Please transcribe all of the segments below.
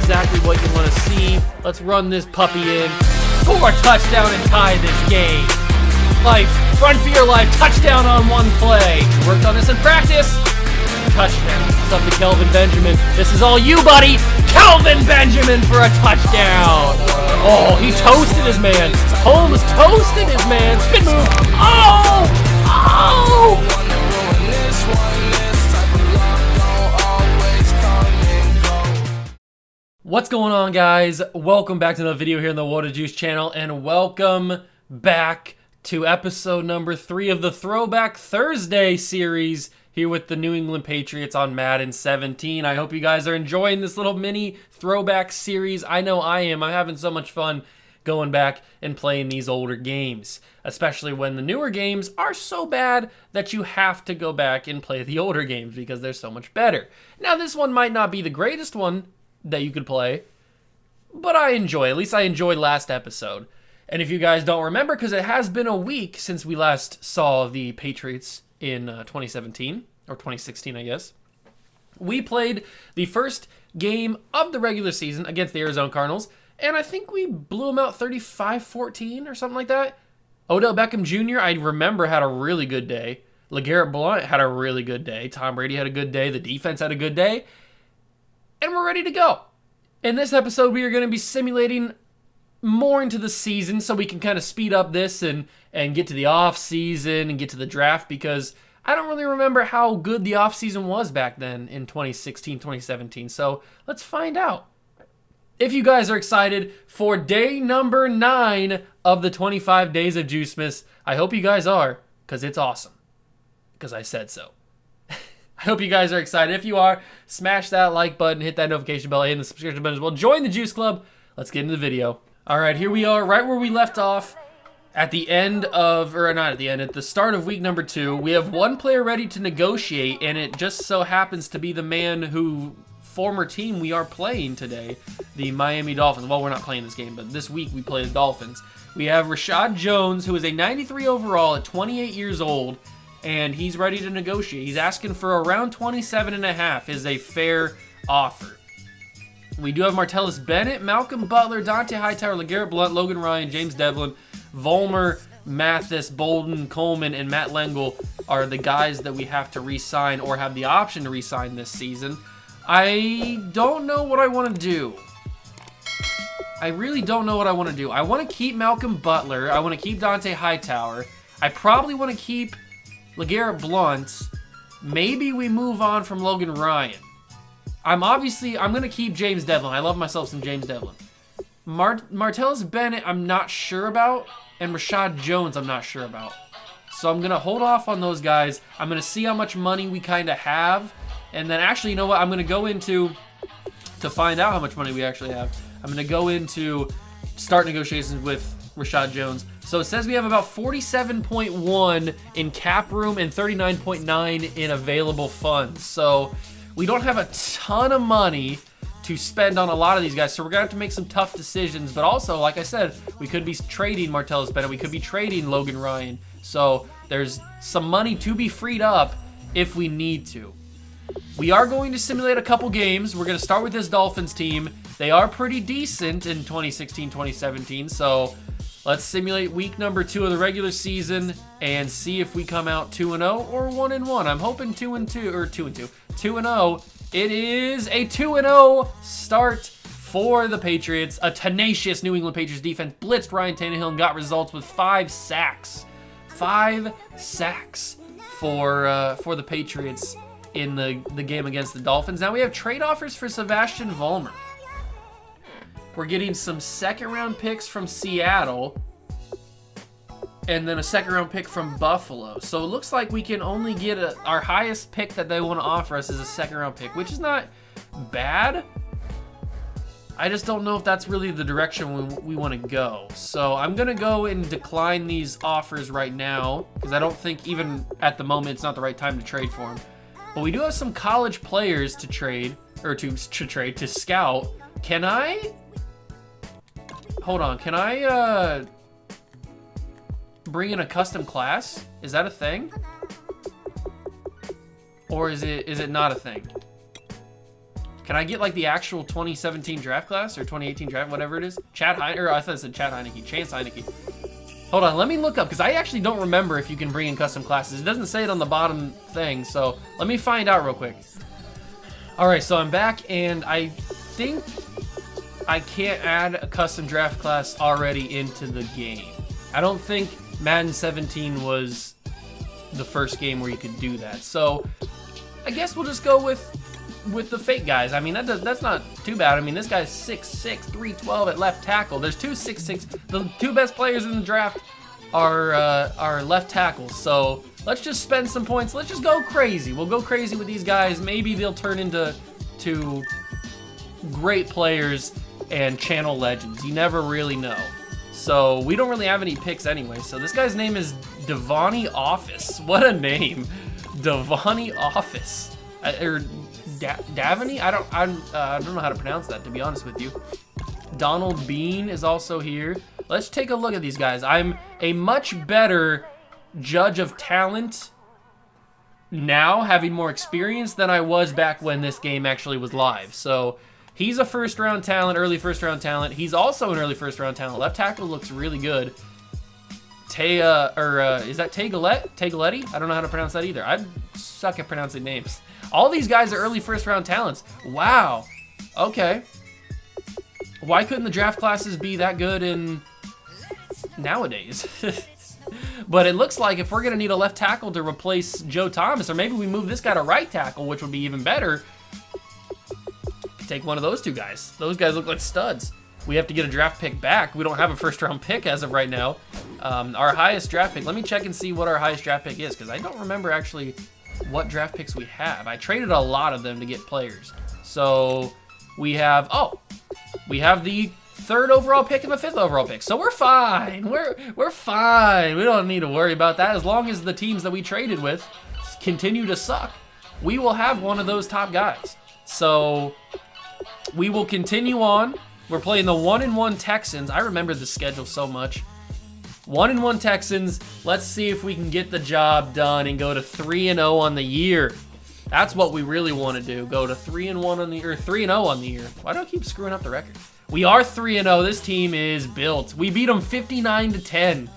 exactly what you want to see. Let's run this puppy in. Score a touchdown and tie this game. Life, run for your life, touchdown on one play. Worked on this in practice. Touchdown. It's up to Kelvin Benjamin. This is all you, buddy. Kelvin Benjamin for a touchdown. Oh, he toasted his man. Holmes toasted his man. Spin move. Oh! Oh! What's going on, guys? Welcome back to another video here on the Water Juice channel, and welcome back to episode number 3 of the Throwback Thursday series here with the New England Patriots on Madden 17. I hope you guys are enjoying this little mini throwback series. I know I am. I'm having so much fun going back and playing these older games, especially when the newer games are so bad that you have to go back and play the older games because they're so much better. Now, this one might not be the greatest one that you could play, but I enjoy. At least I enjoyed last episode. And if you guys don't remember, because it has been a week since we last saw the Patriots in 2017, or 2016, I guess, we played the first game of the regular season against the Arizona Cardinals, and I think we blew them out 35-14 or something like that. Odell Beckham Jr., I remember, had a really good day. LeGarrette Blount had a really good day. Tom Brady had a good day. The defense had a good day. And we're ready to go. In this episode, we are going to be simulating more into the season so we can kind of speed up this and get to the off season and get to the draft, because I don't really remember how good the off season was back then in 2016, 2017. So let's find out. If you guys are excited for day number 9 of the 25 days of Juicemas, I hope you guys are, because it's awesome. Because I said so. I hope you guys are excited. If you are, smash that like button, hit that notification bell, and the subscription button as well. Join the Juice Club. Let's get into the video. All right, here we are, right where we left off at the end of, or not at the end, at the start of week number 2. We have one player ready to negotiate, and it just so happens to be the man who former team we are playing today, the Miami Dolphins. Well, we're not playing this game, but this week we play the Dolphins. We have Rashad Jones, who is a 93 overall at 28 years old, and he's ready to negotiate. He's asking for around 27.5 is a fair offer. We do have Martellus Bennett, Malcolm Butler, Dante Hightower, LeGarrette Blount, Logan Ryan, James Devlin, Vollmer, Mathis, Bolden, Coleman, and Matt Lengel are the guys that we have to re-sign or have the option to re-sign this season. I don't know what I want to do. I really don't know what I want to do. I want to keep Malcolm Butler. I want to keep Dante Hightower. I probably want to keep LeGarrette Blount. Maybe we move on from Logan Ryan. I'm going to keep James Devlin. I love myself some James Devlin. Martellus Bennett, I'm not sure about. And Rashad Jones, I'm not sure about. So I'm going to hold off on those guys. I'm going to see how much money we kind of have. And then actually, you know what? I'm going to go into, to find out how much money we actually have, I'm going to go into start negotiations with Rashad Jones. So it says we have about 47.1 in cap room and 39.9 in available funds. So we don't have a ton of money to spend on a lot of these guys. So we're going to have to make some tough decisions. But also, like I said, we could be trading Martellus Bennett. We could be trading Logan Ryan. So there's some money to be freed up if we need to. We are going to simulate a couple games. We're going to start with this Dolphins team. They are pretty decent in 2016, 2017. So let's simulate week number 2 of the regular season and see if we come out 2-0 or 1-1. I'm hoping 2-2 or 2-2. 2-0. It is a 2-0 start for the Patriots. A tenacious New England Patriots defense blitzed Ryan Tannehill and got results with 5 sacks. 5 sacks for the Patriots in the game against the Dolphins. Now we have trade offers for Sebastian Vollmer. We're getting some second-round picks from Seattle and then a second-round pick from Buffalo. So it looks like we can only get our highest pick that they want to offer us is a second-round pick, which is not bad. I just don't know if that's really the direction we want to go. So I'm going to go and decline these offers right now because I don't think even at the moment it's not the right time to trade for them. But we do have some college players to trade, or to scout. Can I? Hold on. Can I bring in a custom class? Is that a thing? Or is it not a thing? Can I get like the actual 2017 draft class or 2018 draft, whatever it is? Chad Heineke, or I thought it said Chad Heineke, Chance Heineke. Hold on, let me look up, because I actually don't remember if you can bring in custom classes. It doesn't say it on the bottom thing, so let me find out real quick. All right, so I'm back, and I think I can't add a custom draft class already into the game. I don't think Madden 17 was the first game where you could do that. So I guess we'll just go with the fake guys. I mean, that's not too bad. I mean, this guy's 6'6", 312 at left tackle. There's two 6'6". The two best players in the draft are left tackles. So let's just spend some points. Let's just go crazy. We'll go crazy with these guys. Maybe they'll turn into great players and channel legends. You never really know. So we don't really have any picks anyway. So this guy's name is Devonnie Office. What a name, Devonnie Office, or Davany? I don't know how to pronounce that, to be honest with you. Donald Bean is also here. Let's take a look at these guys. I'm a much better judge of talent now, having more experience, than I was back when this game actually was live. So he's a first-round talent, early first-round talent. He's also an early first-round talent. Left tackle looks really good. Is that Tegaletti? I don't know how to pronounce that either. I suck at pronouncing names. All these guys are early first-round talents. Wow. Okay. Why couldn't the draft classes be that good in nowadays? But it looks like if we're going to need a left tackle to replace Joe Thomas, or maybe we move this guy to right tackle, which would be even better, take one of those two guys. Those guys look like studs. We have to get a draft pick back. We don't have a first-round pick as of right now. Our highest draft pick, let me check and see what our highest draft pick is, because I don't remember actually what draft picks we have. I traded a lot of them to get players. So we have, we have the 3rd overall pick and the 5th overall pick. So we're fine. We're fine. We don't need to worry about that. As long as the teams that we traded with continue to suck, we will have one of those top guys. So we will continue on. We're playing the 1-1 Texans. I remember the schedule so much. 1-1 Texans. Let's see if we can get the job done and go to 3-0 on the year. That's what we really want to do. Go to 3-1 on the year, 3-0 on the year. Why do I keep screwing up the record? We are 3-0. This team is built. We beat them 59-10.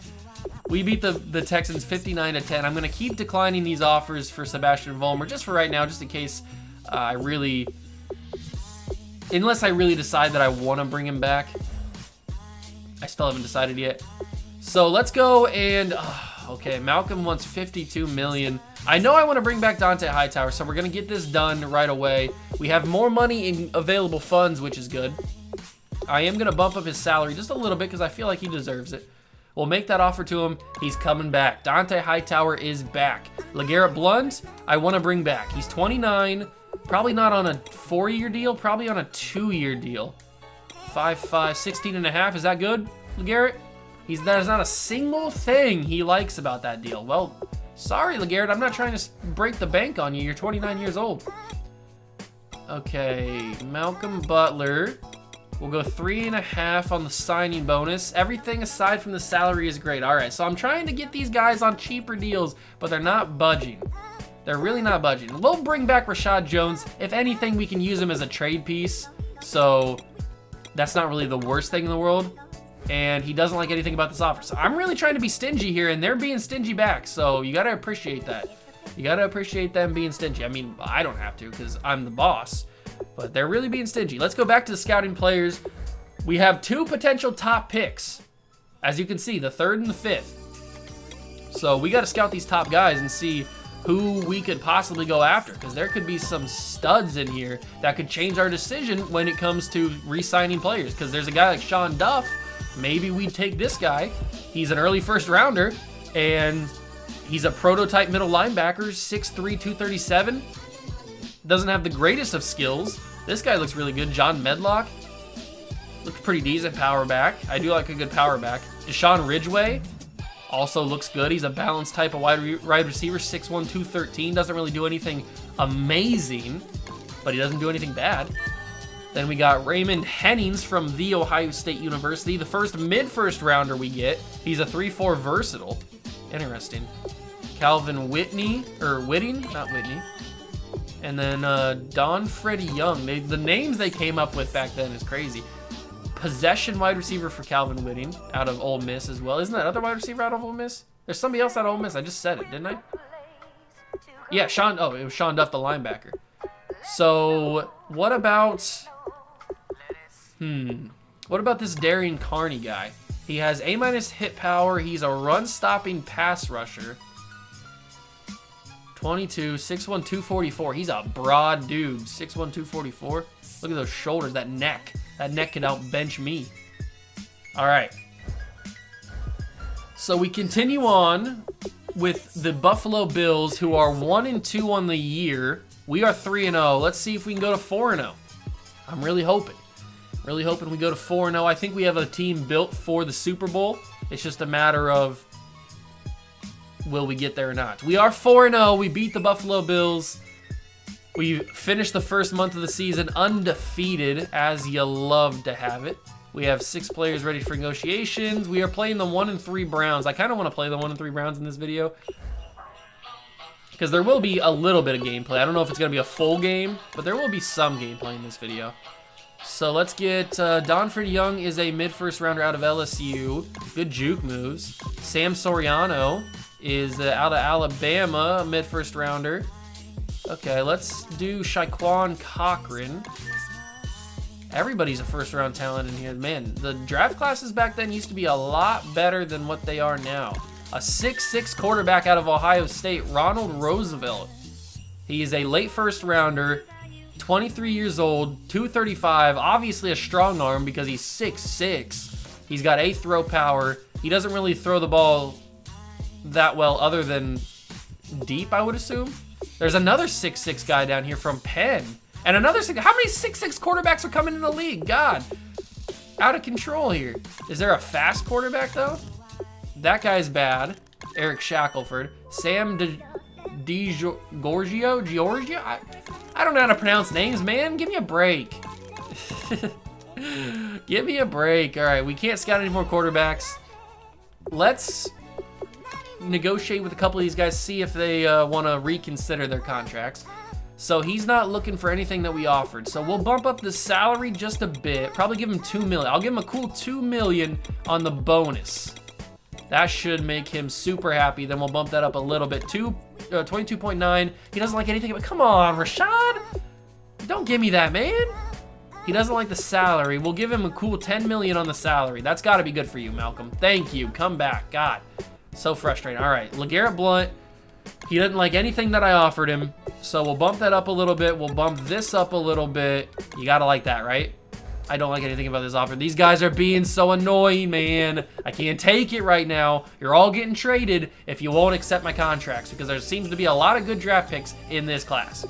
We beat the Texans 59-10. I'm going to keep declining these offers for Sebastian Vollmer just for right now, just in case unless I really decide that I want to bring him back. I still haven't decided yet. So let's go and, okay, Malcolm wants $52 million. I know I want to bring back Dante Hightower, so we're going to get this done right away. We have more money in available funds, which is good. I am going to bump up his salary just a little bit because I feel like he deserves it. We'll make that offer to him. He's coming back. Dante Hightower is back. LeGarrette Blount, I want to bring back. He's 29, probably not on a 4-year deal, probably on a 2-year deal. 5'5", 16.5, is that good, LeGarrette? There's not a single thing he likes about that deal. Well, sorry, LeGarrette, I'm not trying to break the bank on you. You're 29 years old. Okay, Malcolm Butler. We'll go 3.5 on the signing bonus. Everything aside from the salary is great. All right, so I'm trying to get these guys on cheaper deals, but they're not budging. They're really not budging. We'll bring back Rashad Jones. If anything, we can use him as a trade piece. So that's not really the worst thing in the world. And he doesn't like anything about this offer. So I'm really trying to be stingy here, and they're being stingy back. So you got to appreciate that. You got to appreciate them being stingy. I mean, I don't have to because I'm the boss. But they're really being stingy. Let's go back to the scouting players. We have 2 potential top picks. As you can see, the 3rd and the 5th. So we got to scout these top guys and see who we could possibly go after, because there could be some studs in here that could change our decision when it comes to re-signing players. Because there's a guy like Sean Duff. Maybe we'd take this guy. He's an early first rounder, and he's a prototype middle linebacker, 6'3", 237. Doesn't have the greatest of skills. This guy looks really good. John Medlock looks pretty decent power back. I do like a good power back. Deshaun Ridgeway also looks good. He's a balanced type of wide receiver, 6'1", 213. Doesn't really do anything amazing, but he doesn't do anything bad. Then we got Raymond Hennings from The Ohio State University, the first mid-first rounder we get. He's a 3-4 versatile. Interesting. Calvin Whitney, or Whitting, not Whitney. And then Don Freddie Young. The names they came up with back then is crazy. Possession wide receiver for Calvin Whitting out of Ole Miss as well. Isn't that other wide receiver out of Ole Miss? There's somebody else out of Ole Miss. I just said it, didn't I? Yeah, Sean. Oh, it was Sean Duff, the linebacker. So what about? What about this Darian Carney guy? He has A- hit power. He's a run-stopping pass rusher. 22, 6'1", 244. He's a broad dude. 6'1", 244. Look at those shoulders, that neck. That neck could outbench me. All right. So we continue on with the Buffalo Bills, who are 1-2 on the year. We are 3-0. Let's see if we can go to 4-0. I'm really hoping. Really hoping we go to 4-0. I think we have a team built for the Super Bowl. It's just a matter of will we get there or not. We are 4-0. We beat the Buffalo Bills. We finished the first month of the season undefeated, as you love to have it. We have 6 players ready for negotiations. We are playing the 1-3 Browns. I kind of want to play the 1-3 Browns in this video, because there will be a little bit of gameplay. I don't know if it's going to be a full game, but there will be some gameplay in this video. So let's get Don Freddie Young is a mid-first rounder out of LSU. Good juke moves. Sam Soriano is out of Alabama, a mid-first rounder. Okay, let's do Shaquan Cochran. Everybody's a first-round talent in here. Man, the draft classes back then used to be a lot better than what they are now. A 6'6" quarterback out of Ohio State, Ronald Roosevelt. He is a late first rounder, 23 years old, 235, obviously a strong arm because he's 6'6". He's got a throw power. He doesn't really throw the ball that well other than deep, I would assume. There's another 6'6" guy down here from Penn. And another 6'6". How many 6'6" quarterbacks are coming in the league? God, out of control here. Is there a fast quarterback, though? That guy's bad. Eric Shackelford. Sam Giorgio? I don't know how to pronounce names, man. Give me a break. Give me a break. All right, we can't scout any more quarterbacks. Let's negotiate with a couple of these guys, see if they want to reconsider their contracts. So he's not looking for anything that we offered. So we'll bump up the salary just a bit. Probably give him $2 million. I'll give him a cool $2 million on the bonus. That should make him super happy. Then we'll bump that up a little bit. 22.9. He doesn't like anything, but come on, Rashad. Don't give me that, man. He doesn't like the salary. We'll give him a cool $10 million on the salary. That's got to be good for you, Malcolm. Thank you. Come back. God, so frustrating. All right, LeGarrette Blount. He didn't like anything that I offered him, so we'll bump that up a little bit. We'll bump this up a little bit. You got to like that, right? I don't like anything about this offer. These guys are being so annoying, man. I can't take it right now. You're all getting traded if you won't accept my contracts, because there seems to be a lot of good draft picks in this class.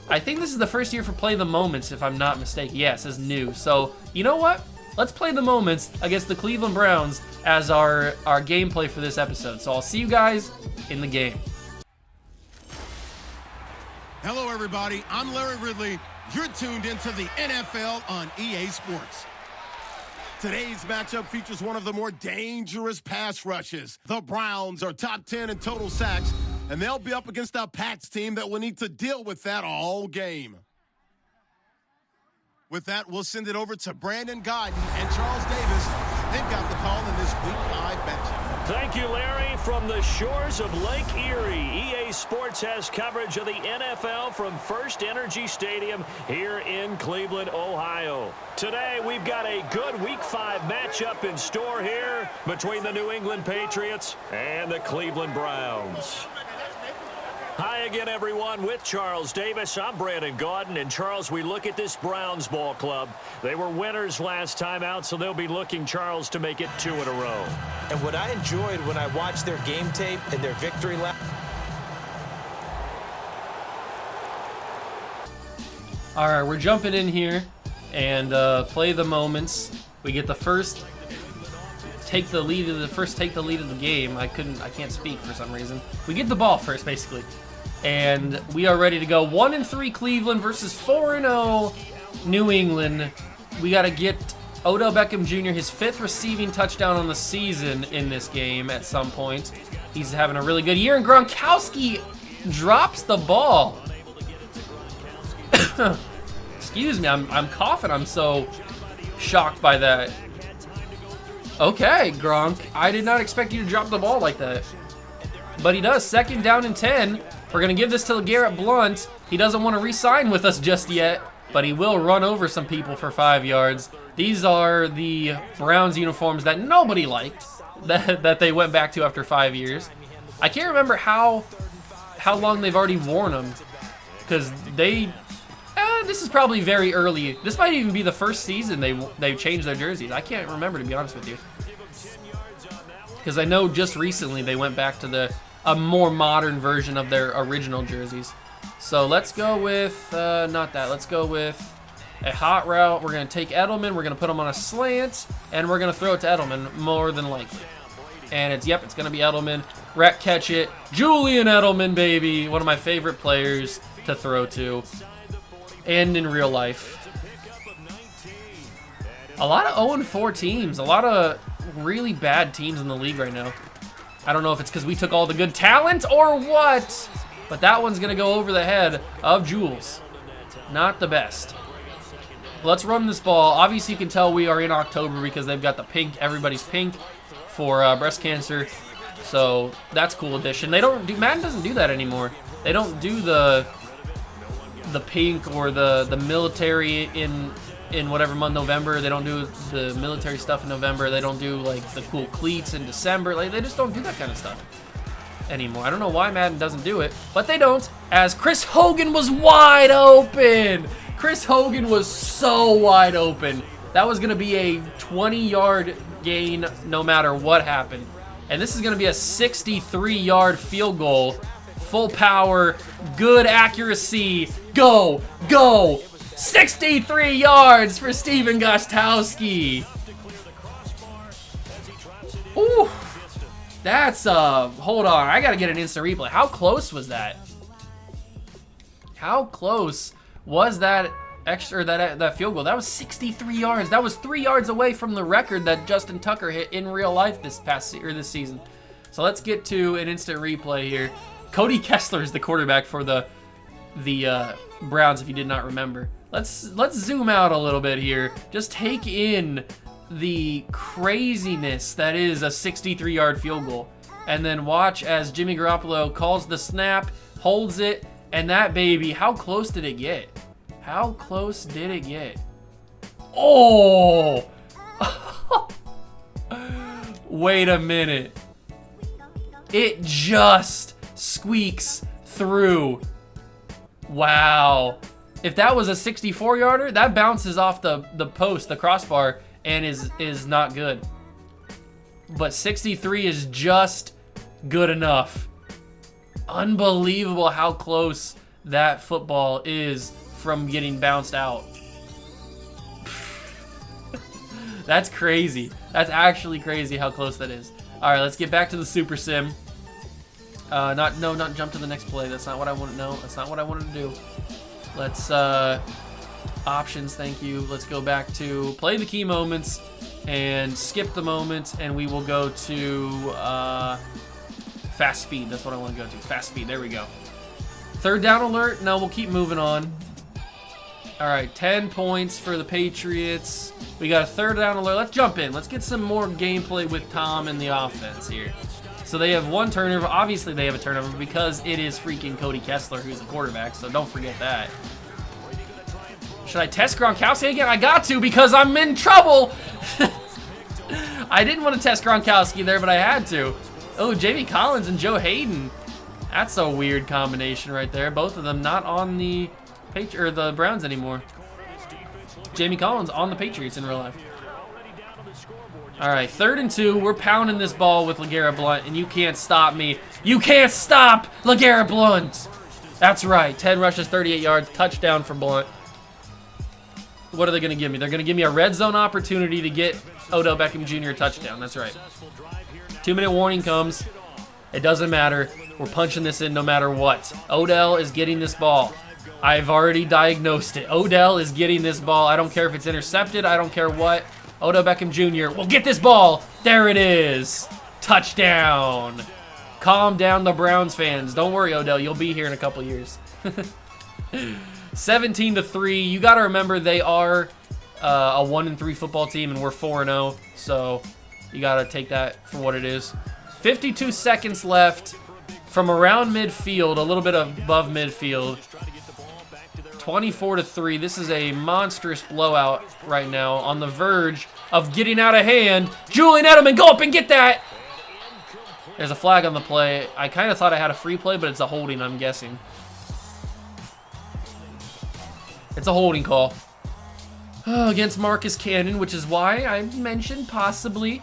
I think this is the first year for Play the Moments, if I'm not mistaken. Yes, it's new. So, you know what? Let's play the moments against the Cleveland Browns as our gameplay for this episode. So I'll see you guys in the game. Hello, everybody. I'm Larry Ridley. You're tuned into the NFL on EA Sports. Today's matchup features one of the more dangerous pass rushes. The Browns are top 10 in total sacks, and they'll be up against a Pats team that will need to deal with that all game. With that, we'll send it over to Brandon Godden and Charles Davis. They've got the call in this Week 5 matchup. Thank you, Larry. From the shores of Lake Erie, EA Sports has coverage of the NFL from First Energy Stadium here in Cleveland, Ohio. Today, we've got a good Week 5 matchup in store here between the New England Patriots and the Cleveland Browns. Hi again, everyone. With Charles Davis, I'm Brandon Gaudin. And Charles, we look at this Browns ball club. They were winners last time out, so they'll be looking, Charles, to make it 2 in a row. And what I enjoyed when I watched their game tape and their victory lap. All right, we're jumping in here and play the moments. We get the first take the lead of the game. I can't speak for some reason. We get the ball first, basically. And we are ready to go. 1-3 Cleveland versus 4-0 New England. We got to get Odell Beckham Jr. his 5th receiving touchdown on the season in this game at some point. He's having a really good year, and Gronkowski drops the ball. Excuse me, I'm coughing. I'm so shocked by that. Okay, Gronk. I did not expect you to drop the ball like that. But he does. 2nd down and 10. We're going to give this to LeGarrette Blount. He doesn't want to re-sign with us just yet, but he will run over some people for 5 yards. These are the Browns uniforms that nobody liked, that they went back to after 5 years. I can't remember how long they've already worn them, because this is probably very early. This might even be the first season they changed their jerseys. I can't remember, to be honest with you, because I know just recently they went back to a more modern version of their original jerseys. So let's go with not that. Let's go with a hot route. We're gonna take Edelman. We're gonna put him on a slant, and we're gonna throw it to Edelman more than likely. And it's gonna be Edelman. Rhett catch it. Julian Edelman, baby, one of my favorite players to throw to. And in real life. A lot of 0-4 teams. A lot of really bad teams in the league right now. I don't know if it's because we took all the good talent or what, but that one's going to go over the head of Jules. Not the best. Let's run this ball. Obviously, you can tell we are in October because they've got the pink. Everybody's pink for breast cancer. So that's a cool addition. Madden doesn't do that anymore. They don't do the pink or the military in whatever month, November. They don't do the military stuff in November. They don't do like the cool cleats in December. Like, they just don't do that kind of stuff anymore. I don't know why Madden doesn't do it, but they don't, as Chris Hogan was wide open. Chris Hogan was so wide open. That was going to be a 20-yard gain no matter what happened. And this is going to be a 63-yard field goal. Full power, good accuracy. Go, go. 63 yards for Steven Gostkowski. Ooh. That's, hold on. I got to get an instant replay. How close was that? How close was that that field goal? That was 63 yards. That was 3 yards away from the record that Justin Tucker hit in real life this season. So let's get to an instant replay here. Cody Kessler is the quarterback for the Browns, if you did not remember. Let's zoom out a little bit here. Just take in the craziness that is a 63-yard field goal. And then watch as Jimmy Garoppolo calls the snap, holds it, and that baby, how close did it get? How close did it get? Oh! Wait a minute. It just squeaks through. Wow. If that was a 64-yarder, that bounces off the post, the crossbar, and is not good. But 63 is just good enough. Unbelievable how close that football is from getting bounced out. That's crazy. That's actually crazy how close that is. All right, let's get back to the Super Sim. Not jump to the next play. That's not what I want to know. That's not what I wanted to do. Let's options, thank you. Let's go back to play the key moments and skip the moment, and we will go to fast speed. That's what I want to go to. Fast speed. There we go. 3rd down alert. No, we'll keep moving on. All right, 10 points for the Patriots. We got a 3rd down alert. Let's jump in. Let's get some more gameplay with Tom and the offense here. So they have 1 turnover. Obviously, they have a turnover because it is freaking Cody Kessler who's the quarterback, so don't forget that. Should I test Gronkowski again? I got to because I'm in trouble. I didn't want to test Gronkowski there, but I had to. Oh, Jamie Collins and Joe Hayden. That's a weird combination right there. Both of them not on the the Browns anymore. Jamie Collins on the Patriots in real life. All right, 3rd and 2. We're pounding this ball with LeGarrette Blount, and you can't stop me. You can't stop LeGarrette Blount. That's right. 10 rushes, 38 yards, touchdown for Blount. What are they going to give me? They're going to give me a red zone opportunity to get Odell Beckham Jr. a touchdown. That's right. 2-minute warning comes. It doesn't matter. We're punching this in no matter what. Odell is getting this ball. I've already diagnosed it. Odell is getting this ball. I don't care if it's intercepted. I don't care what. Odell Beckham Jr. will get this ball. There it is. Touchdown. Calm down the Browns fans. Don't worry, Odell. You'll be here in a couple years. 17-3. You got to remember they are a 1-3 football team, and we're 4-0. So you got to take that for what it is. 52 seconds left from around midfield, a little bit above midfield. 24-3. This is a monstrous blowout right now, on the verge of getting out of hand. Julian Edelman, go up and get that. There's a flag on the play. I kind of thought I had a free play, but it's a holding, I'm guessing. It's a holding call against Marcus Cannon, which is why I mentioned possibly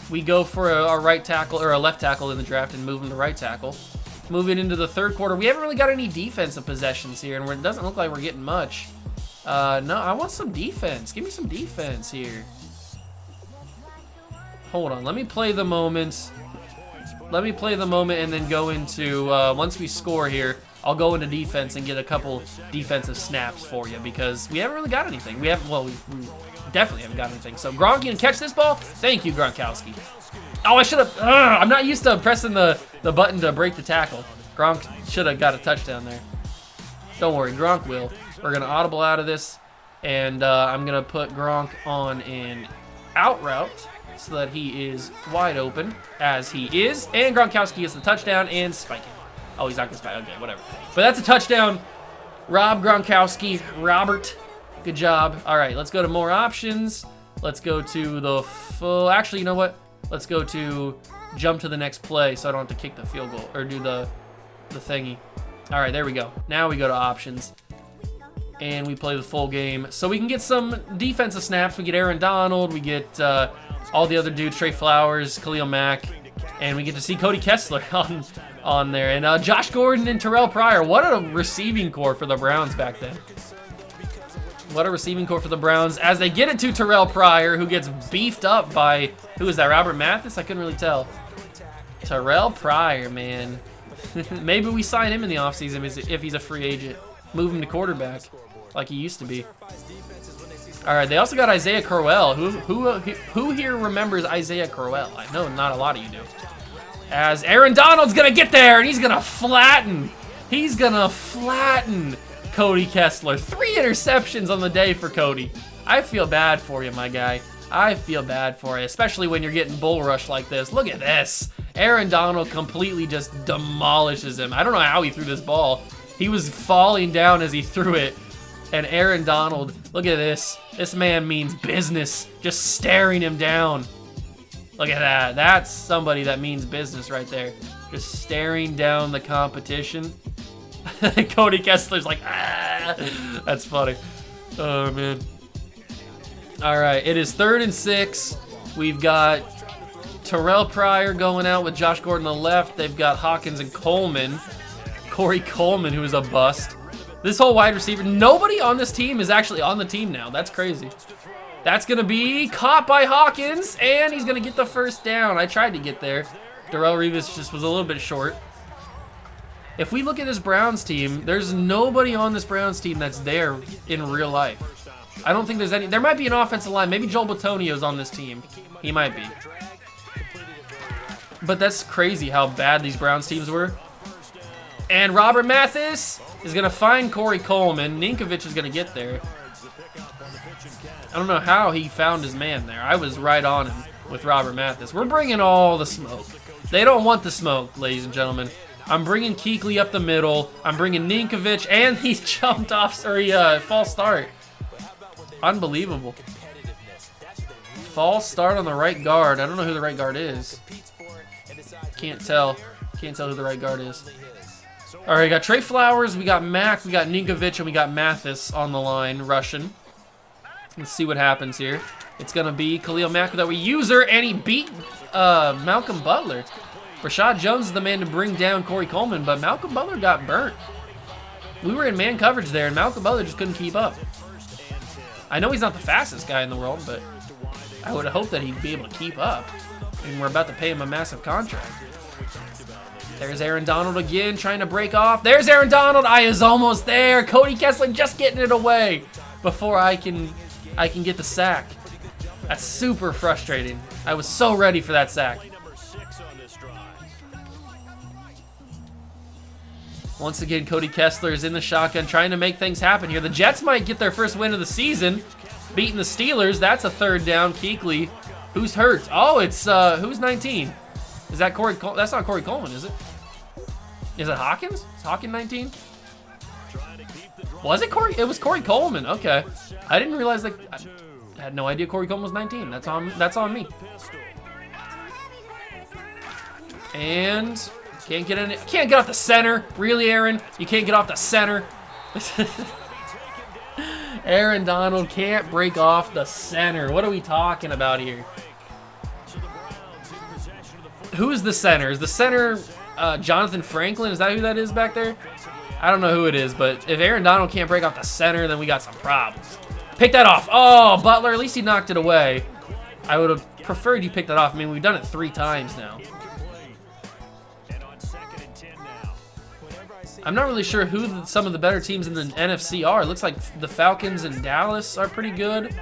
we go for a right tackle or a left tackle in the draft and move him to right tackle. Moving into the third quarter, we haven't really got any defensive possessions here, and it doesn't look like we're getting much. No, I want some defense. Give me some defense here. Hold on, let me play the moments. Let me play the moment and then go into, once we score here, I'll go into defense and get a couple defensive snaps for you, because we haven't really got anything. We definitely haven't got anything. So Gronk, you can catch this ball? Thank you, Gronkowski. Oh, I should have, I'm not used to pressing the button to break the tackle. Gronk should have got a touchdown there. Don't worry, Gronk will. We're going to audible out of this, and I'm going to put Gronk on an out route so that he is wide open, as he is. And Gronkowski gets the touchdown and spike it. Oh, he's not going to spike. Okay, whatever. But that's a touchdown. Rob Gronkowski. Robert, good job. All right, let's go to more options. Let's go to the full. Actually, you know what? Let's go to jump to the next play so I don't have to kick the field goal or do the thingy. All right, there we go. Now we go to options. And we play the full game. So we can get some defensive snaps. We get Aaron Donald. We get all the other dudes, Trey Flowers, Khalil Mack. And we get to see Cody Kessler on there. And Josh Gordon and Terrell Pryor. What a receiving core for the Browns back then. What a receiving core for the Browns. As they get it to Terrell Pryor, who gets beefed up by, who is that, Robert Mathis? I couldn't really tell. Terrell Pryor, man. Maybe we sign him in the offseason if he's a free agent. Move him to quarterback like he used to be. All right, they also got Isaiah Crowell. Who here remembers Isaiah Crowell? I know not a lot of you do. As Aaron Donald's going to get there, and he's going to flatten. He's going to flatten Cody Kessler. 3 interceptions on the day for Cody. I feel bad for you, my guy. I feel bad for you, especially when you're getting bull rushed like this. Look at this. Aaron Donald completely just demolishes him. I don't know how he threw this ball. He was falling down as he threw it. And Aaron Donald, look at this. This man means business. Just staring him down. Look at that. That's somebody that means business right there. Just staring down the competition. Cody Kessler's like, ah. That's funny. Oh, man. All right, it is 3rd and 6. We've got Terrell Pryor going out with Josh Gordon on the left. They've got Hawkins and Coleman. Corey Coleman, who is a bust. This whole wide receiver, nobody on this team is actually on the team now. That's crazy. That's going to be caught by Hawkins, and he's going to get the first down. I tried to get there. Darrelle Revis just was a little bit short. If we look at this Browns team, there's nobody on this Browns team that's there in real life. I don't think there's any. There might be an offensive line. Maybe Joel Bitonio's on this team. He might be. But that's crazy how bad these Browns teams were. And Robert Mathis is going to find Corey Coleman. Ninkovich is going to get there. I don't know how he found his man there. I was right on him with Robert Mathis. We're bringing all the smoke. They don't want the smoke, ladies and gentlemen. I'm bringing Kuechly up the middle. I'm bringing Ninkovich, and he jumped off, false start. Unbelievable. False start on the right guard. I don't know who the right guard is. Can't tell. Can't tell who the right guard is. All right, we got Trey Flowers, we got Mack, we got Ninkovich, and we got Mathis on the line, rushing. Let's see what happens here. It's going to be Khalil Mack that we user, and he beat Malcolm Butler. Rashad Jones is the man to bring down Corey Coleman, but Malcolm Butler got burnt. We were in man coverage there, and Malcolm Butler just couldn't keep up. I know he's not the fastest guy in the world, but I would hope that he'd be able to keep up. And we're about to pay him a massive contract. There's Aaron Donald again, trying to break off. There's Aaron Donald. I is almost there. Cody Kessler just getting it away before I can get the sack. That's super frustrating. I was so ready for that sack. Once again, Cody Kessler is in the shotgun trying to make things happen here. The Jets might get their first win of the season, beating the Steelers. That's a third down. Kuechly, who's hurt? Oh, it's, who's 19? Is that Corey Coleman? That's not Corey Coleman, is it? Is it Hawkins? Is Hawkins 19? Was it Corey? It was Corey Coleman. Okay. I didn't realize that. I had no idea Corey Coleman was 19. That's on me. And can't get off the center. Really, Aaron? You can't get off the center. Aaron Donald can't break off the center. What are we talking about here? Who's the center? Is the center Jonathan Franklin? Is that who that is back there? I don't know who it is, but if Aaron Donald can't break off the center, then we got some problems. Pick that off. Oh, Butler, at least he knocked it away. I would have preferred you pick that off. I mean, we've done it 3 times now. I'm not really sure who some of the better teams in the NFC are. It looks like the Falcons and Dallas are pretty good.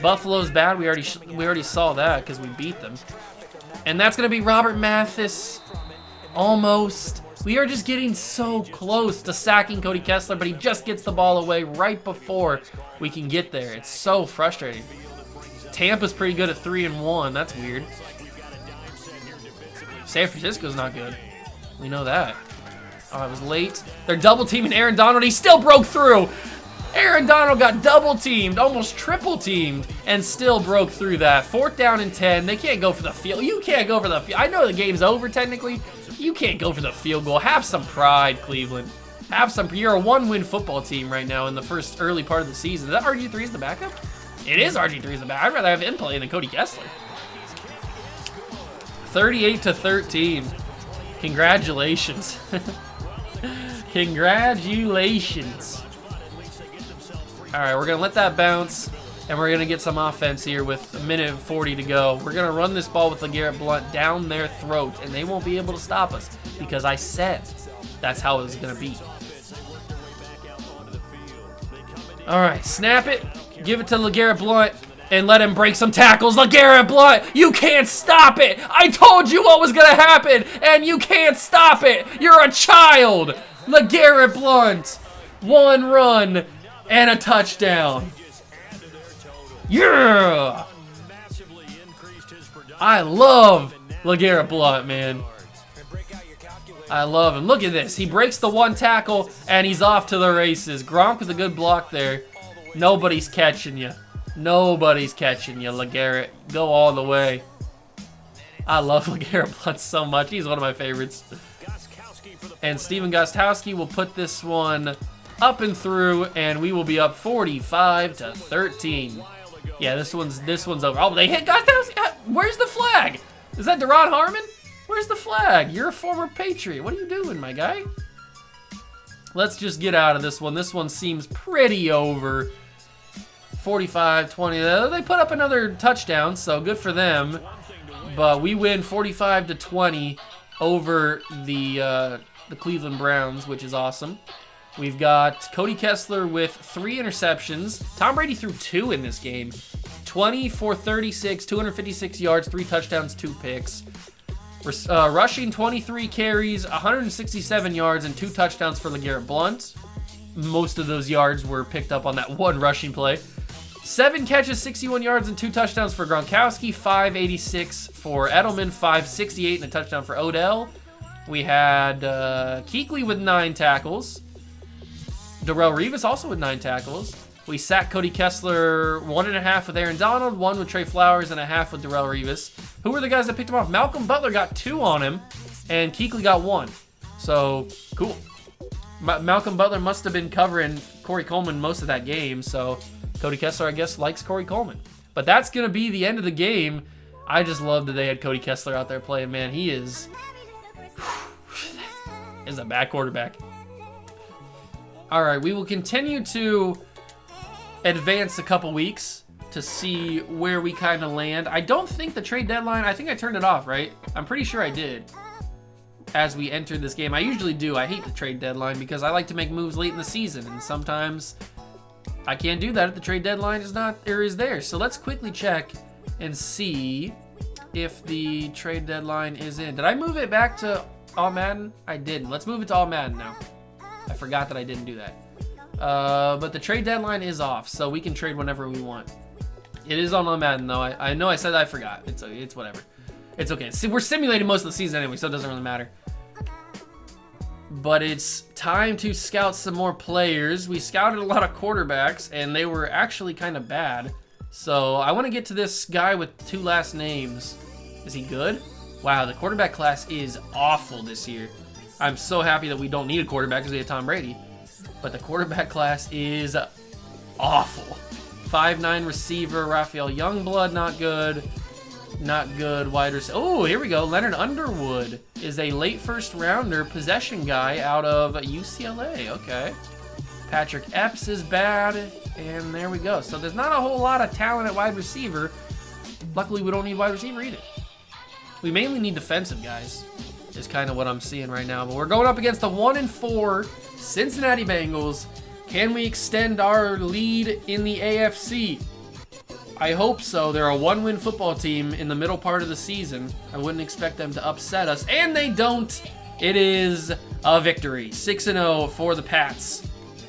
Buffalo's bad. We already saw that because we beat them. And that's going to be Robert Mathis. Almost. We are just getting so close to sacking Cody Kessler, but he just gets the ball away right before we can get there. It's so frustrating. Tampa's pretty good at 3-1. That's weird. San Francisco's not good. We know that. Oh, I was late. They're double teaming Aaron Donald. He still broke through. Aaron Donald got double teamed, almost triple teamed, and still broke through that. 4th down and 10. They can't go for the field. You can't go for the field. I know the game's over technically. You can't go for the field goal. Have some pride, Cleveland. Have some. You're a 1-win football team right now in the first early part of the season. Is that RG3's the backup? It is RG3's the backup. I'd rather have him play than Cody Kessler. 38-13. Congratulations. Congratulations. All right, we're going to let that bounce, and we're going to get some offense here with 1:40 to go. We're going to run this ball with LeGarrette Blount down their throat, and they won't be able to stop us because I said that's how it was going to be. All right, snap it. Give it to LeGarrette Blount and let him break some tackles. LeGarrette Blount, you can't stop it. I told you what was going to happen, and you can't stop it. You're a child. LeGarrette Blount, 1 run and a touchdown. Yeah! I love LeGarrette Blount, man. I love him. Look at this. He breaks the 1 tackle, and he's off to the races. Gronk with a good block there. Nobody's catching you. Nobody's catching you, LeGarrette. Go all the way. I love LeGarrette Blount so much. He's one of my favorites. And Steven Gostkowski will put this one up and through, and we will be up 45-13. Yeah, this one's over. Oh, they hit Gostkowski. Where's the flag? Is that Deron Harmon? Where's the flag? You're a former Patriot. What are you doing, my guy? Let's just get out of this one. This one seems pretty over. 45-20. They put up another touchdown, so good for them. But we win 45-20 over the Cleveland Browns, which is awesome. We've got Cody Kessler with 3 interceptions. Tom Brady threw 2 in this game. 20 for 36, 256 yards, 3 touchdowns, 2 picks. Rushing 23 carries, 167 yards, and 2 touchdowns for LeGarrette Blount. Most of those yards were picked up on that 1 rushing play. 7 catches, 61 yards, and 2 touchdowns for Gronkowski. 586 for Edelman, 568, and a touchdown for Odell. We had Kuechly with 9 tackles. Darrelle Revis also with 9 tackles. We sacked Cody Kessler 1.5 with Aaron Donald, 1 with Trey Flowers, and a half with Darrelle Revis. Who were the guys that picked him off? Malcolm Butler got 2 on him, and Kuechly got 1. So, cool. Malcolm Butler must have been covering Corey Coleman most of that game, so Cody Kessler, I guess, likes Corey Coleman. But that's going to be the end of the game. I just love that they had Cody Kessler out there playing, man. He is a bad quarterback. All right, we will continue to advance a couple weeks to see where we kind of land. I don't think the trade deadline, I think I turned it off, right? I'm pretty sure I did as we entered this game. I usually do. I hate the trade deadline because I like to make moves late in the season, and sometimes I can't do that if the trade deadline is not or is there. So let's quickly check and see if the trade deadline is in. Did I move it back to All Madden? I didn't. Let's move it to All Madden now. I forgot that I didn't do that. But the trade deadline is off, so we can trade whenever we want. It is on All Madden, though. I know I said that I forgot. It's whatever. It's okay. See, we're simulating most of the season anyway, so it doesn't really matter. But it's time to scout some more players. We scouted a lot of quarterbacks, and they were actually kind of bad. So I want to get to this guy with 2 last names. Is he good? Wow, the quarterback class is awful this year. I'm so happy that we don't need a quarterback because we have Tom Brady. But the quarterback class is awful. 5'9" receiver, Raphael Youngblood, not good. Not good. Wide receiver. Oh, here we go. Leonard Underwood is a late first rounder possession guy out of UCLA. Okay. Patrick Epps is bad. And there we go. So there's not a whole lot of talent at wide receiver. Luckily, we don't need wide receiver either. We mainly need defensive guys, is kind of what I'm seeing right now. But we're going up against the 1-4 Cincinnati Bengals. Can we extend our lead in the AFC? I hope so. They're a 1-win football team in the middle part of the season. I wouldn't expect them to upset us, and they don't. It is a victory. 6-0 for the Pats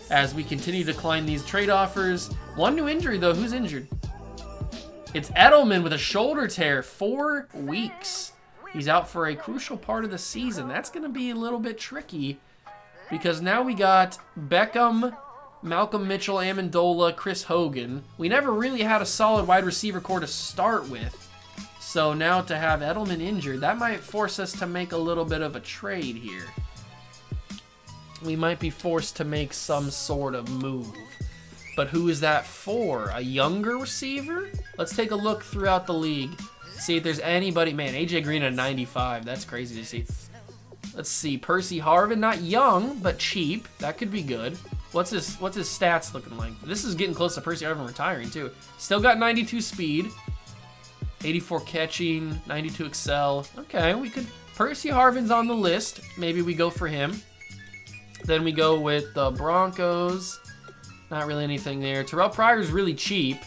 as we continue to decline these trade offers. One new injury, though. Who's injured? It's Edelman with a shoulder tear. 4 weeks. He's out for a crucial part of the season. That's going to be a little bit tricky because now we got Beckham, Malcolm Mitchell, Amendola, Chris Hogan. We never really had a solid wide receiver core to start with. So now to have Edelman injured, that might force us to make a little bit of a trade here. We might be forced to make some sort of move. But who is that for? A younger receiver? Let's take a look throughout the league. See if there's anybody. Man, AJ Green at 95. That's crazy to see. Let's see. Percy Harvin, not young, but cheap. That could be good. What's his stats looking like? This is getting close to Percy Harvin retiring too. Still got 92 speed, 84 catching, 92 excel. Okay, we could. Percy Harvin's on the list. Maybe we go for him. Then we go with the Broncos. Not really anything there. Terrell Pryor's really cheap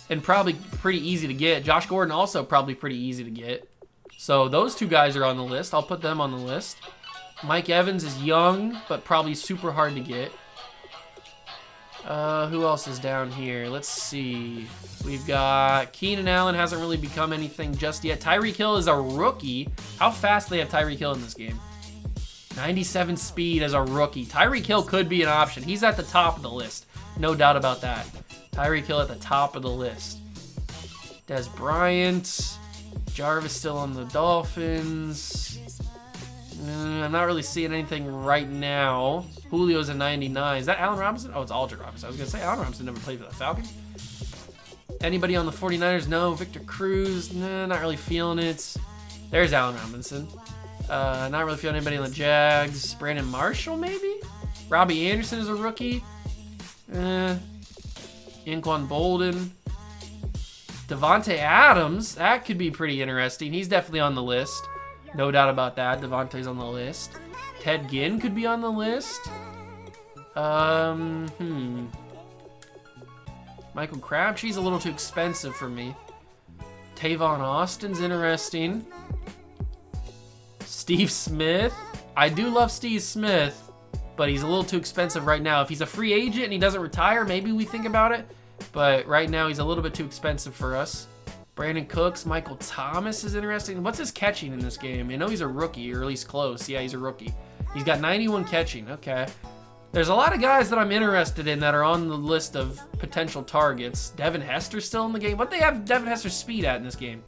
and probably pretty easy to get. Josh Gordon also probably pretty easy to get. So those 2 guys are on the list. I'll put them on the list. Mike Evans is young, but probably super hard to get. Who else is down here? Let's see. We've got Keenan Allen, hasn't really become anything just yet. Tyreek Hill is a rookie. How fast do they have Tyreek Hill in this game? 97 speed as a rookie. Tyreek Hill could be an option. He's at the top of the list. No doubt about that. Tyreek Hill at the top of the list. Des Bryant. Jarvis still on the Dolphins. I'm not really seeing anything right now. Julio's a 99. Is that Allen Robinson? Oh, it's Aldridge Robinson. I was going to say Allen Robinson never played for the Falcons. Anybody on the 49ers? No. Victor Cruz? Nah, not really feeling it. There's Allen Robinson. Not really feeling anybody on the Jags. Brandon Marshall, maybe? Robbie Anderson is a rookie. Inquan Bolden. Devontae Adams. That could be pretty interesting. He's definitely on the list. No doubt about that. Devontae's on the list. Ted Ginn could be on the list. Michael Crabtree's a little too expensive for me. Tavon Austin's interesting. Steve Smith. I do love Steve Smith, but he's a little too expensive right now. If he's a free agent and he doesn't retire, maybe we think about it. But right now, he's a little bit too expensive for us. Brandon Cooks, Michael Thomas is interesting. What's his catching in this game? I know he's a rookie, or at least close. Yeah, he's a rookie. He's got 91 catching. Okay. There's a lot of guys that I'm interested in that are on the list of potential targets. Devin Hester's still in the game. What they have Devin Hester's speed at in this game?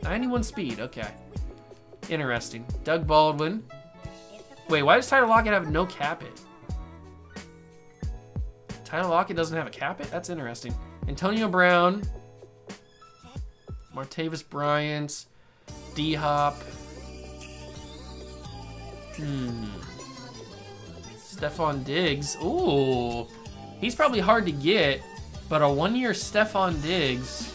91 speed. Okay. Interesting. Doug Baldwin. Wait, why does Tyler Lockett have no cap it? Tyler Lockett doesn't have a cap it? That's interesting. Antonio Brown. Martavis Bryant. D-Hop. Stephon Diggs. Ooh. He's probably hard to get, but a one-year Stephon Diggs.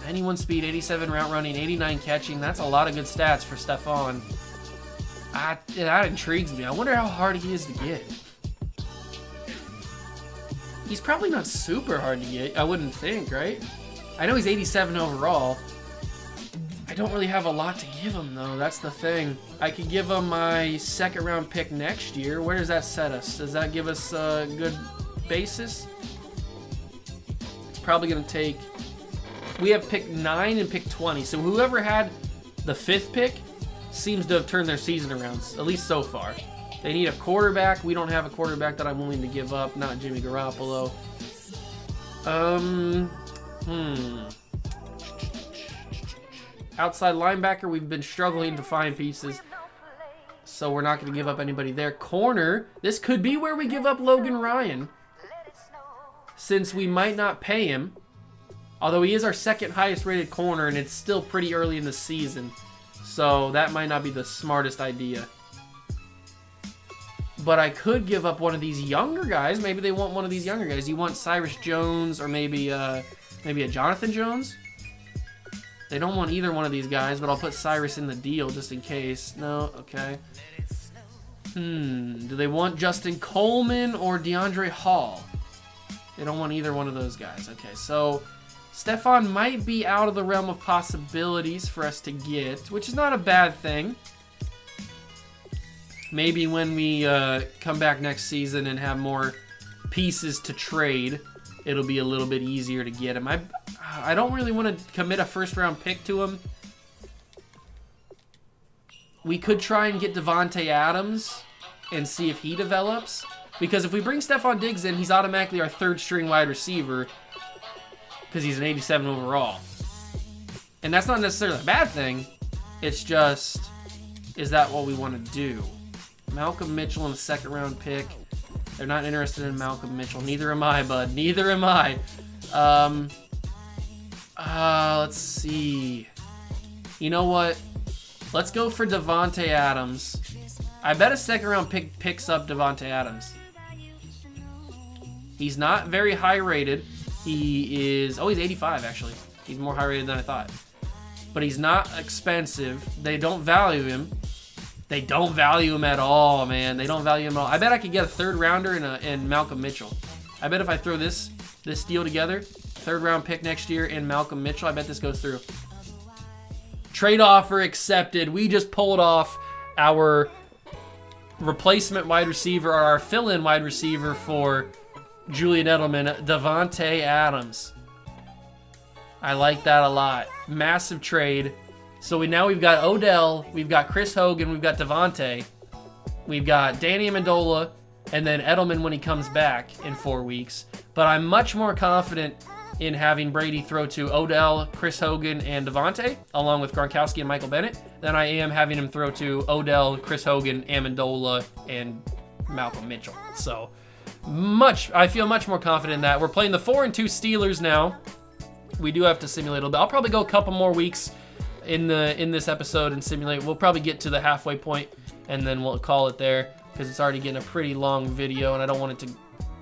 91 speed, 87 route running, 89 catching. That's a lot of good stats for Stephon. That intrigues me. I wonder how hard he is to get. He's probably not super hard to get, I wouldn't think, right? I know he's 87 overall. I don't really have a lot to give him, though. That's the thing. I could give him my second-round pick next year. Where does that set us? Does that give us a good basis? It's probably going to take... We have pick 9 and pick 20. So whoever had the 5th pick seems to have turned their season around, at least so far. They need a quarterback. We don't have a quarterback that I'm willing to give up. Not Jimmy Garoppolo. Outside linebacker, we've been struggling to find pieces, so we're not going to give up anybody there. Corner, this could be where we give up Logan Ryan, since we might not pay him, although he is our second highest rated corner, and it's still pretty early in the season, so that might not be the smartest idea. But I could give up one of these younger guys. Maybe they want one of these younger guys. You want Cyrus Jones or maybe a Jonathan Jones? They don't want either one of these guys, but I'll put Cyrus in the deal just in case. No, okay. Do they want Justin Coleman or DeAndre Hall? They don't want either one of those guys. Okay, so Stephon might be out of the realm of possibilities for us to get, which is not a bad thing. Maybe when we come back next season and have more pieces to trade, it'll be a little bit easier to get him. I don't really want to commit a first-round pick to him. We could try and get Devontae Adams and see if he develops. Because if we bring Stephon Diggs in, he's automatically our third-string wide receiver because he's an 87 overall. And that's not necessarily a bad thing. It's just, is that what we want to do? Malcolm Mitchell in the second-round pick. They're not interested in Malcolm Mitchell. Neither am I, bud. Neither am I. Let's see. You know what? Let's go for Devontae Adams. I bet a second-round pick picks up Devontae Adams. He's not very high-rated. He is... Oh, he's 85, actually. He's more high-rated than I thought. But he's not expensive. They don't value him. They don't value him at all, man. They don't value him at all. I bet I could get a third-rounder in Malcolm Mitchell. I bet if I throw this deal together, third-round pick next year in Malcolm Mitchell, I bet this goes through. Trade offer accepted. We just pulled off our replacement wide receiver, or our fill-in wide receiver for Julian Edelman, Devontae Adams. I like that a lot. Massive trade. So now we've got Odell, we've got Chris Hogan, we've got Devontae, we've got Danny Amendola, and then Edelman when he comes back in 4 weeks. But I'm much more confident in having Brady throw to Odell, Chris Hogan, and Devontae, along with Gronkowski and Michael Bennett, than I am having him throw to Odell, Chris Hogan, Amendola, and Malcolm Mitchell. So I feel much more confident in that. We're playing the 4-2 Steelers now. We do have to simulate a little bit. I'll probably go a couple more weeks in this episode and simulate. We'll probably get to the halfway point and then we'll call it there because it's already getting a pretty long video and I don't want it to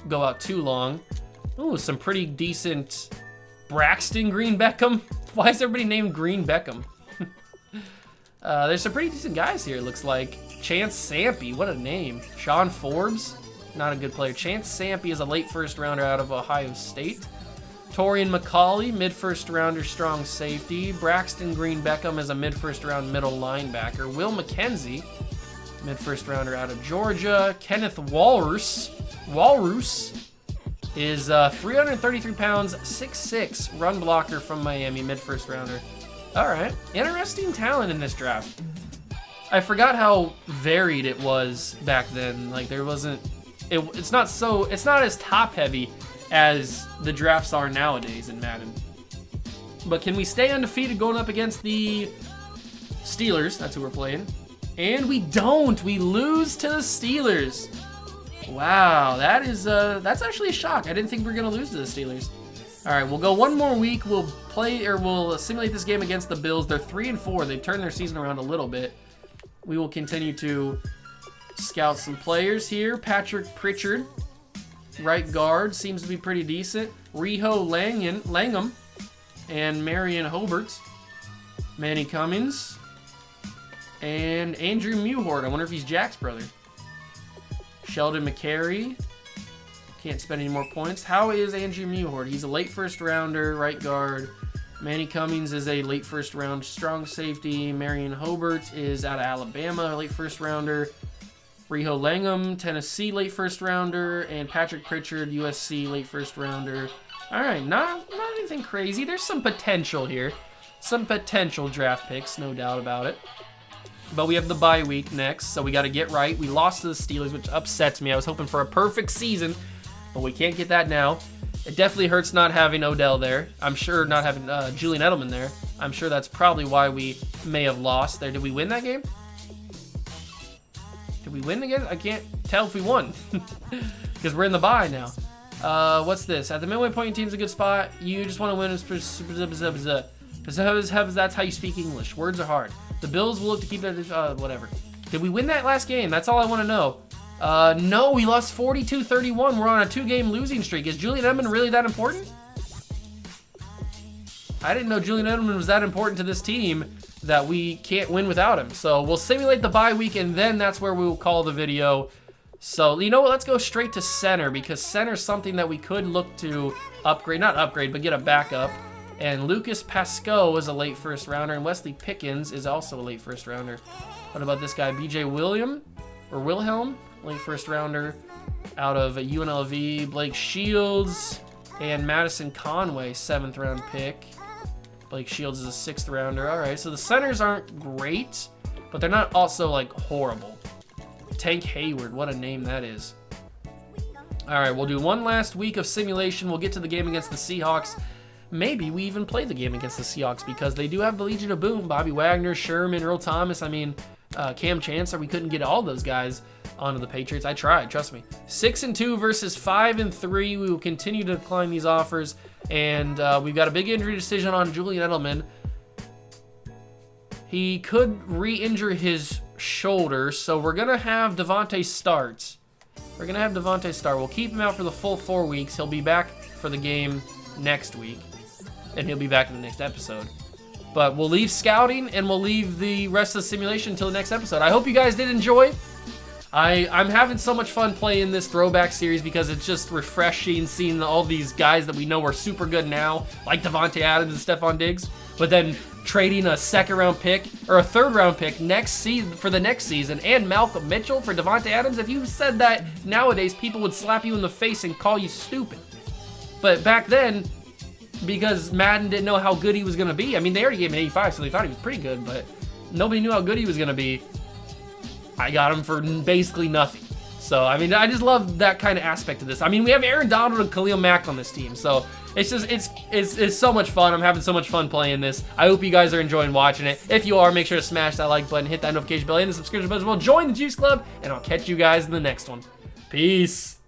go out too long. Ooh, some pretty decent Braxton Green Beckham. Why is everybody named Green Beckham? There's some pretty decent guys here, it looks like. Chance Sampe, what a name. Sean Forbes, not a good player. Chance Sampe is a late first rounder out of Ohio State. Torian McCauley, mid-first rounder, strong safety. Braxton Green Beckham is a mid-first round middle linebacker. Will McKenzie, mid-first rounder out of Georgia. Kenneth Walrus is 333 pounds, 6'6", run blocker from Miami, mid-first rounder. All right, interesting talent in this draft. I forgot how varied it was back then. Like there wasn't, it's not as top-heavy as the drafts are nowadays in Madden. But can we stay undefeated going up against the Steelers? That's who we're playing. And we don't. We lose to the Steelers. Wow, that's actually a shock. I didn't think we were going to lose to the Steelers. All right, we'll go one more week. We'll simulate this game against the Bills. They're 3-4. They've turned their season around a little bit. We will continue to scout some players here. Patrick Pritchard, right guard, seems to be pretty decent. Riho Langham and Marion Hobart. Manny Cummins and Andrew Mewhort. I wonder if he's Jack's brother. Sheldon McCary. Can't spend any more points. How is Andrew Mewhort? He's a late first rounder, right guard. Manny Cummings is a late first round strong safety. Marion Hobart is out of Alabama, a late first rounder. Riho Langham, Tennessee, late first rounder. And Patrick Pritchard, USC, late first rounder. All right, not anything crazy. There's some potential here. Some potential draft picks, no doubt about it. But we have the bye week next, so we got to get right. We lost to the Steelers, which upsets me. I was hoping for a perfect season, but we can't get that now. It definitely hurts not having Odell there. I'm sure not having Julian Edelman there. I'm sure that's probably why we may have lost there. Did we win that game? Did we win again? I can't tell if we won because we're in the bye now. What's this? At the midway point, your team's a good spot. You just want to win. That's how you speak English. Words are hard. The Bills will look to keep that. Whatever. Did we win that last game? That's all I want to know. No, we lost 42-31. We're on a 2-game losing streak. Is Julian Edelman really that important? I didn't know Julian Edelman was that important to this team that we can't win without him. So we'll simulate the bye week, and then that's where we will call the video. So, you know what? Let's go straight to center, because center's something that we could look to upgrade. Not upgrade, but get a backup. And Lucas Pascoe is a late first rounder, and Wesley Pickens is also a late first rounder. What about this guy, BJ Wilhelm? Late first rounder out of UNLV. Blake Shields and Madison Conway, 7th round pick. Blake Shields is a 6th rounder. All right, so the centers aren't great, but they're not also like horrible. Tank Hayward, what a name that is. All right, we'll do one last week of simulation. We'll get to the game against the Seahawks. Maybe we even play the game against the Seahawks because they do have the Legion of Boom. Bobby Wagner, Sherman, Earl Thomas. I mean, Cam Chancellor. We couldn't get all those guys onto the Patriots. I tried, trust me. 6-2 versus 5-3. We will continue to decline these offers. And we've got a big injury decision on Julian Edelman. He could re-injure his shoulder, so we're going to have Devontae start. We'll keep him out for the full 4 weeks. He'll be back for the game next week, and he'll be back in the next episode. But we'll leave scouting, and we'll leave the rest of the simulation until the next episode. I hope you guys did enjoy. I'm having so much fun playing this throwback series because it's just refreshing seeing all these guys that we know are super good now, like Devontae Adams and Stephon Diggs, but then trading a 2nd round pick or a 3rd round pick next season for the next season, and Malcolm Mitchell for Devontae Adams. If you said that nowadays, people would slap you in the face and call you stupid. But back then, because Madden didn't know how good he was going to be, I mean, they already gave him an 85, so they thought he was pretty good, but nobody knew how good he was going to be. I got him for basically nothing. So, I mean, I just love that kind of aspect of this. I mean, we have Aaron Donald and Khalil Mack on this team, so it's just, it's so much fun. I'm having so much fun playing this. I hope you guys are enjoying watching it. If you are, make sure to smash that like button, hit that notification bell, and the subscription button as well. Join the Juice Club, and I'll catch you guys in the next one. Peace.